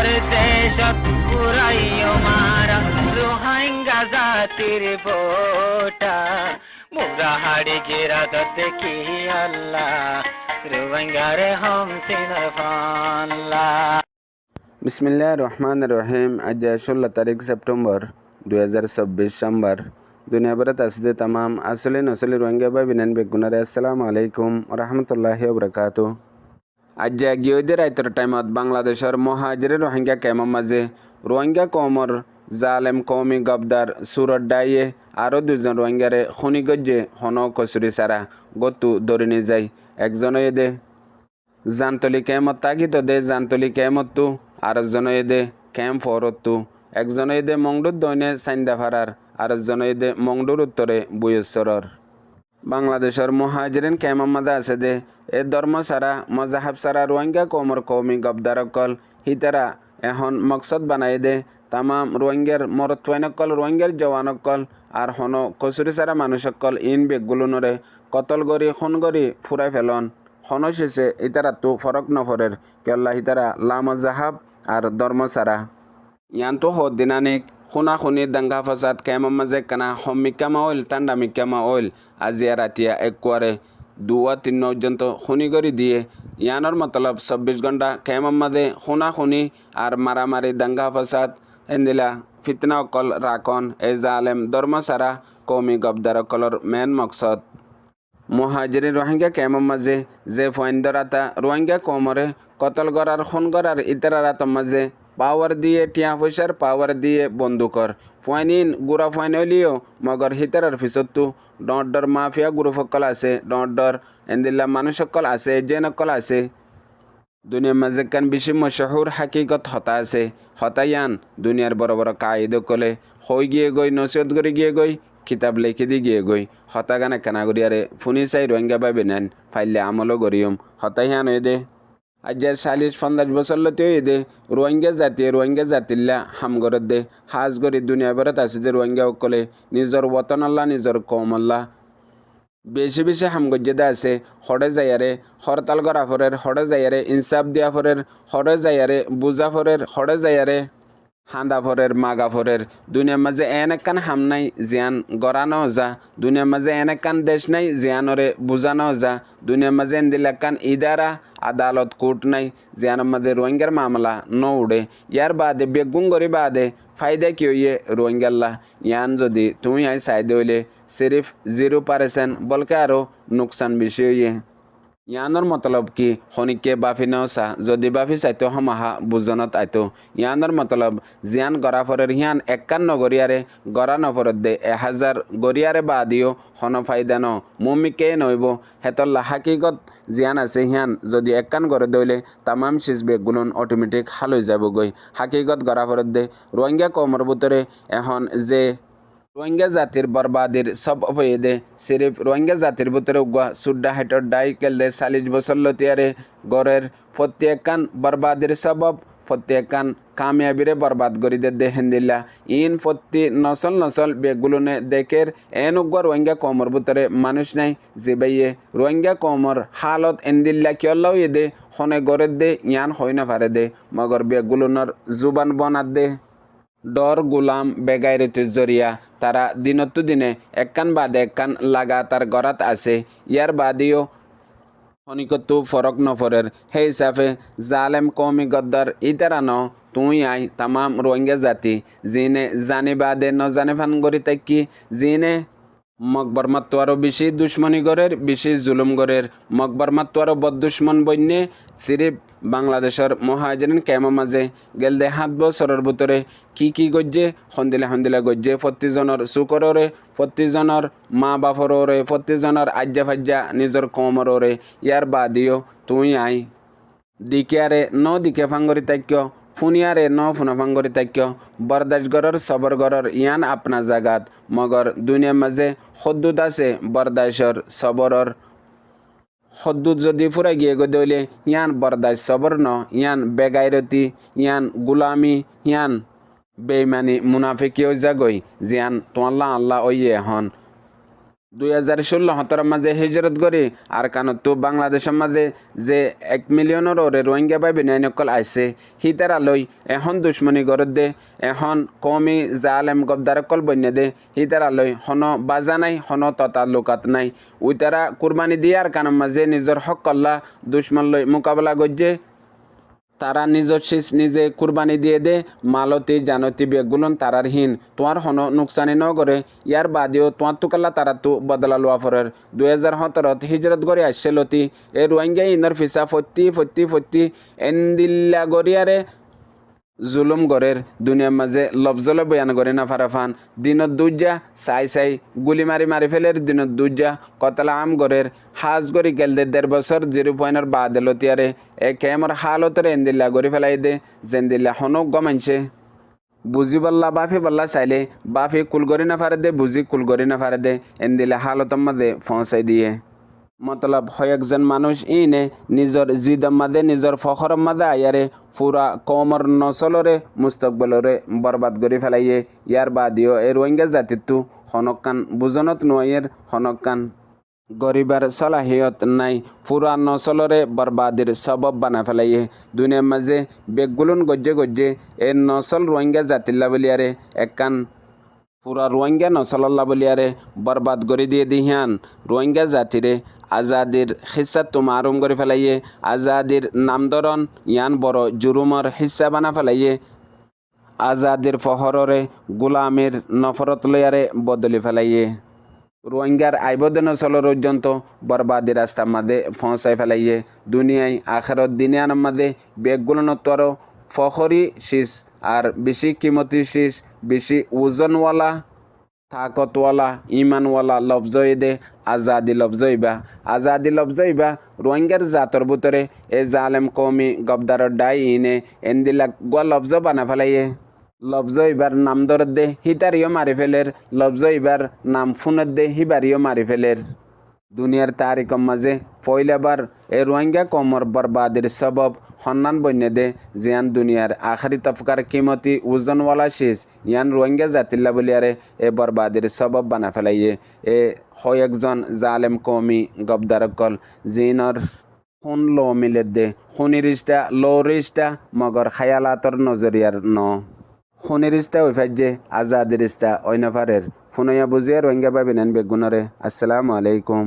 আমার দেশত পুরাইও মারা রোহিঙ্গা জাতির ফোটা মুগা হাড়ি গিরাত দেখি আল্লাহ রোহিঙ্গারে হম সিনার ফাল্লা। বিসমিল্লাহির রহমানির রহিম। আজ 16 তারিখ সেপ্টেম্বর 2024 সোমবার। দুনিয়া ভরত আসিদে তামাম আসলে নসলি রোহিঙ্গা বা বিনান বেগুনারে আসসালামু আলাইকুম রহমতুল্লাহি ওবরাকাতু। আজ গিয়েদের রাইতর টাইমত বাংলাদেশের মহাজিরে রোহিঙ্গা কেমন মাঝে রোহিঙ্গা কমর জালেম কৌমি গবদার সুরত ডাইয়ে আরও দুজন রোহিঙ্গারে খুনি গজ্জে হন কচুরি সারা গতু ধরে যায় একজন এদে জান্তলি কেমত তাগিত দে জান্তলি কেমতু আরেকজন এদে ক্যাম্প ফরতু একজন এদে মংডুর দৈনে সাইন্দাফারার আরেকজন এদে মংডুর উত্তরে বুয়েশ্বরর। বাংলাদেশের মহাজিরিন কেমন মাঝে আছে দে এ ধর্ম সারা মজাহাব সারা রোহিঙ্গা কমর কৌমি গবদারকল হিতারা এখন মকসদ বানাই দে তামাম রোহিঙ্গার মরত্বাইনকল রোহিঙ্গার জওয়ানকল আর হন কচুরি সারা মানুষকল ইন বেগগুলোনরে কতল গড়ি খুন গড়ি ফুরাই ফেলন হন শেষে ইতারা তো ফরক নফরের কেল্লা হিতারা লামজাহাব আর ধর্ম সারা ইয়ানতো হদ দিনানিক খুনা খুনি দাঙ্গা ফাসাদ কেমন মাঝে কানা হমিকামা অইল ঠান্ডা মিকামা অইল আজিয়া রাতিয়া একবারে 2-3 পর্যন্ত খুনি করে দিয়ে ইয়ানোর মতলব 24 ঘন্টা কেমন মাঝে খুনা খুনি আর মারামারি দাঙ্গা ফাসাদ এন্দিলা ফিতনা অকল রাখন এ জালেম ধর্ম সারা কৌমি গবদার অকলর মেন মকসদ। মহাজিরি রোহিঙ্গা কেমন মাঝে যে ফয়েন্দরাতা রোহিঙ্গা কমরে কতল গড়ার খুন গড়ার ইতারাত মাঝে পাওয়ার দিয়ে টিয়া পয়সার পাওয়ার দিয়ে বন্দুকর ফয়নিন গুড়া ফয়ন হলিও মগর হিতারার পিছতু ডর মাফিয়া গ্রুপসকল আছে ডর এন্দিল্লা মানুষসকল আছে জেনকল আছে দুনিয়ার মাঝে কান বেশি মশহুর হাকিকত হতা আছে হতাইয়ান দুনিয়ার বড় বড় কায়দ কলে হই গিয়ে গই নসিহত করে গিয়ে গই কিতাব লেখি দি গিয়ে গই হতা গানে কানা গড়িয়ারে ফুনি চাই রোহিঙ্গা পাবে নেন ফাইলে আমলও গরিয়ম হতাইয়ান হয়ে দে আজ্জার 40-50 বছর লতেও এদে রোহিঙ্গা জাতিল্লা হামগরত দে হাজ গরি দুনিয়া ভরত আছে দে রোহিঙ্গা অকলে নিজর ওতন আল্লাহ নিজর কম আল্লাহ বেশি বেশি হামগজ্জেদা আছে হরে যাইয়ারে হরতাল করা ফরের হরে যাইয়ারে ইনসাফ দিয়া ফরের হরে যাইয়ারে বুঝা ফরের হরে যাইয়ারে হান্দা ফরের মাগা ফরের দুনিয়ার মাঝে এন একখান হাম নাই জিয়ান গড়ানো যা দুনিয়ার মাঝে এন একখান দেশ নাই জিয়ানরে বুঝানো যা দুনিয়ার মাঝে এন্দিল একখান ইদারা আদালত কোর্ট নাই জিয়ানোর মাঝে রোহিঙ্গার মামলা ন উড়ে ইয়ার বাদে বেগুন গরি বাদে ফায়দা কি হইয়ে রোহিঙ্গাল্লা ইয়ান যদি তুমি আই সাইদে হইলে সিরিফ 0% বলকে আরও নুকসান বেশি হইয়ে ইয়ানোর মতলব কি খনিকে বাফি নসা যদি বাফি চাইতো হমাহা বুজনত আইতো ইয়ানোর মতলব জিয়ান গড়া ফরের হিয়ান 51 গড়িয়ারে গড়া নফরত দে 1000 গড়িয়ারে বাদিও হন ফায়দা ন মুমিকে নইব হেতল্লা হাকিগত জিয়ান আছে হিয়ান যদি 51 গড়ে দইলে তামাম সিজবে গুলন অটোমেটিক হাল হয়ে যাব গই হাকিগত গড়া ফরত দে রোহিঙ্গা কমর ভিতরে এখন যে রোহিঙ্গা জাতির বরবাদির সব অপয়েদে সিরিফ রোহিঙ্গা জাতির ভিতরে উগা সুড্ডা হেটর ডাই কেলদে 40 বছর লতিয়ারে গড়ের প্রত্যেকান বরবাদির সবব প্রত্যেকান কামিয়াবিরে বরবাদ করি দে হেন্দিল্লা ইন প্রতি নসল বেগুলনে দেখের এন উগা রোহিঙ্গা কমর ভিতরে মানুষ নাই জিবাইয়ে রোহিঙ্গা কমর হালত এন্দিল্লা কিয়ল্লাও দে হনে গড়ের দে ইয়ান হয় না পারে দে মগর বেগুলনের জুবান বনাত দে ডর গুলাম বেগাইরত জরিয়া তারা দিনতো দিনে একখান বাদে একখান লাগাতার গড়াত আছে ইয়ার বাদিও হনিকতু ফরক নফরের হে হিসাবে জালেম কৌমি গদ্দার ইতারা ন তুই আই তামাম রোহিঙ্গা জাতি জিনে জানি বাদে ন জানে ফান গড়ি তাকি জিনে মকবর মাত্র আরও বেশি দুশ্মনী গড়ের বেশি জুলুম গড়ের মকবর মাত্র আরও বদ দুশ্মন বন্যে সিরিফ বাংলাদেশের মহাজিরিন কেমন মাঝে গেল দে 7 বছরের ভিতরে কি গজ্জে হন্দিলা গজ্জে প্রতিজনের চুকররে প্রতিজনের মা বাপররে প্রতিজনের আজ্জা ফাজ্জা নিজের কমররে ইয়ার বাদিও তুই আই দিকে আরে ন দিকে ফাঙ্গরি তাক্য ফুনিয়ারে ন ফুনা ফাঙ্গরি তাক্য বরদাস গড়র সবর গড়র ইয়ান আপনা জাগাত মগর দুনিয়ার মাঝে হদ্দুদ আছে বরদাসর সবরর হদ্দুদ যদি ফুরা গিয়ে গো দইলে ইয়ান বরদাস সবর ন ইয়ান বেগাইরতি ইয়ান গুলামি ইয়ান বেইমানি মুনাফিকিও জাগই জিয়ান তোয়াল্লা আল্লাহ ওইয়ে হন 2016 মাঝে হিজরত করি আর কানত বাংলাদেশের মাঝে যে 1 মিলিয়নের ওরে রোহিঙ্গা ভাই বিনাইনকল আইছে হিতারা লই এখন দুশ্মনী গরত দে এখন কমি জালেম গবদারকল বন্যে দে হিতারা লই হন বাজা নাই হন ততা লোকাত নাই উইতারা কুরবানি দিয়ে আর কানের মাঝে নিজের হক কল্লা দুশ্মন লই মোকাবেলা গজ্জে তারা নিজের শীষ নিজে কুরবানি দিয়ে দে মালতি জানতি বেগুলন তারার হীন তোমার হন নুকসানি ন করে ইয়ার বাদেও তোমার তুকাল্লা তারা তো বদলা লোয়া ফরের 2017 হিজরত করে আসছে লতি এ রোহিঙ্গা ইনর ফিসা ফত্তি এন্দিল্লা গরিয়ারে জুলুম গরের দুনিয়ার মাঝে লফজল বয়ান করে না ফারাফান দিনত দুজা চাই গুলি মারি ফেলের দিনত দুজা কতলা আম গরের হাজ গরি গেল দে 1.5 বছর 0 বাদে লতিয়ারে এ কেমর হালতরে এন্দিল্লা গরি ফেলাই দে জেন্দিল্লা হনক গমাইছে বুঝি বল্লা বাফি বল্লা চাইলে বাফি কুলগরি না ফারে দে বুঝি কুলগরি না ফারে দে এন্দিল্লা হালতর মাঝে পৌঁছাই দিয়ে মতলব হয় একজন মানুষ ইনে নিজর জিদম মাঝে নিজর ফখরম মাঝে আয়ারে পুরা কমর নসলরে মুস্তকবলরে বরবাদ করে ফেলাইয়ে ইয়ার বাদিও এ রোহিঙ্গা জাতিটো হনকান বুজনত নয়ের হনকান গরিবার সলাহিয়ত নাই পুরা নসলরে বরবাদের সবব বানা ফেলাইয়ে দুনিয়ার মাঝে বেগুলুন গজ্জে এ নসল রোহিঙ্গা জাতিল্লা বলিয়ারে একখান পুরা রোহিঙ্গা নসলাল্লা বলিয়ারে বরবাদ করে দিয়ে দিহান রোহিঙ্গা জাতিরে আজাদির হিস্সা তুমারুম করে ফেলাইয়ে আজাদির নামদরণ ইয়ান বড় জুরুমর হিস্সা বানা ফেলাইয়ে আজাদির ফহররে গুলামের নফরত লয়ারে বদলি ফেলাইয়ে রোহিঙ্গার আইবদন চল পর্যন্ত বরবাদি রাস্তার মাঝে পৌঁছাই ফেলাইয়ে দুনিয়ায় আখেরত দিনিয়ার মাঝে বেগগুলোর ফখরি শীষ আর বেশি কিমতি শীষ বেশি ওজনওয়ালা তাকতওয়ালা ইমানওয়ালা লফজই দে আজাদি লফজইবা রোহিঙ্গার জাতর ভিতরে এ জালেম কৌমি গবদারর ডাই ইনে এন্দিলাক গোয়া লফজ বানা ফেলাইয়ে লফজ ইবার নাম দরদ দে হিতারিও মারি ফেলের লফজ ইবার নাম ফুনত দে হিবারিও মারি ফেলের দুনিয়ার তারিকম মাঝে পয়লাবার এ রোহিঙ্গা কমর বরবাদের সবব সন্নান বন্যে দে জিয়ান দুনিয়ার আখারি তফকার কিমতি ওজনওয়ালা শীষ ইয়ান রোহিঙ্গা জাতিল্লা বলিয়ারে এ বরবাদের সবব বানা ফেলাইয়ে এ হয় একজন জালেম কৌমি গবদারকল জিনর খুন লো মিলে দে খুনি রিস্তা মগর খায়ালাতর নজরিয়ার ন খুনি রিস্তা ওই ফাজ্যে আজাদি রিস্তা ওই নফারের ফুনয়া বুঝিয়া রোহিঙ্গা পাবিনেন বেগুনরে। আসসালামু আলাইকুম।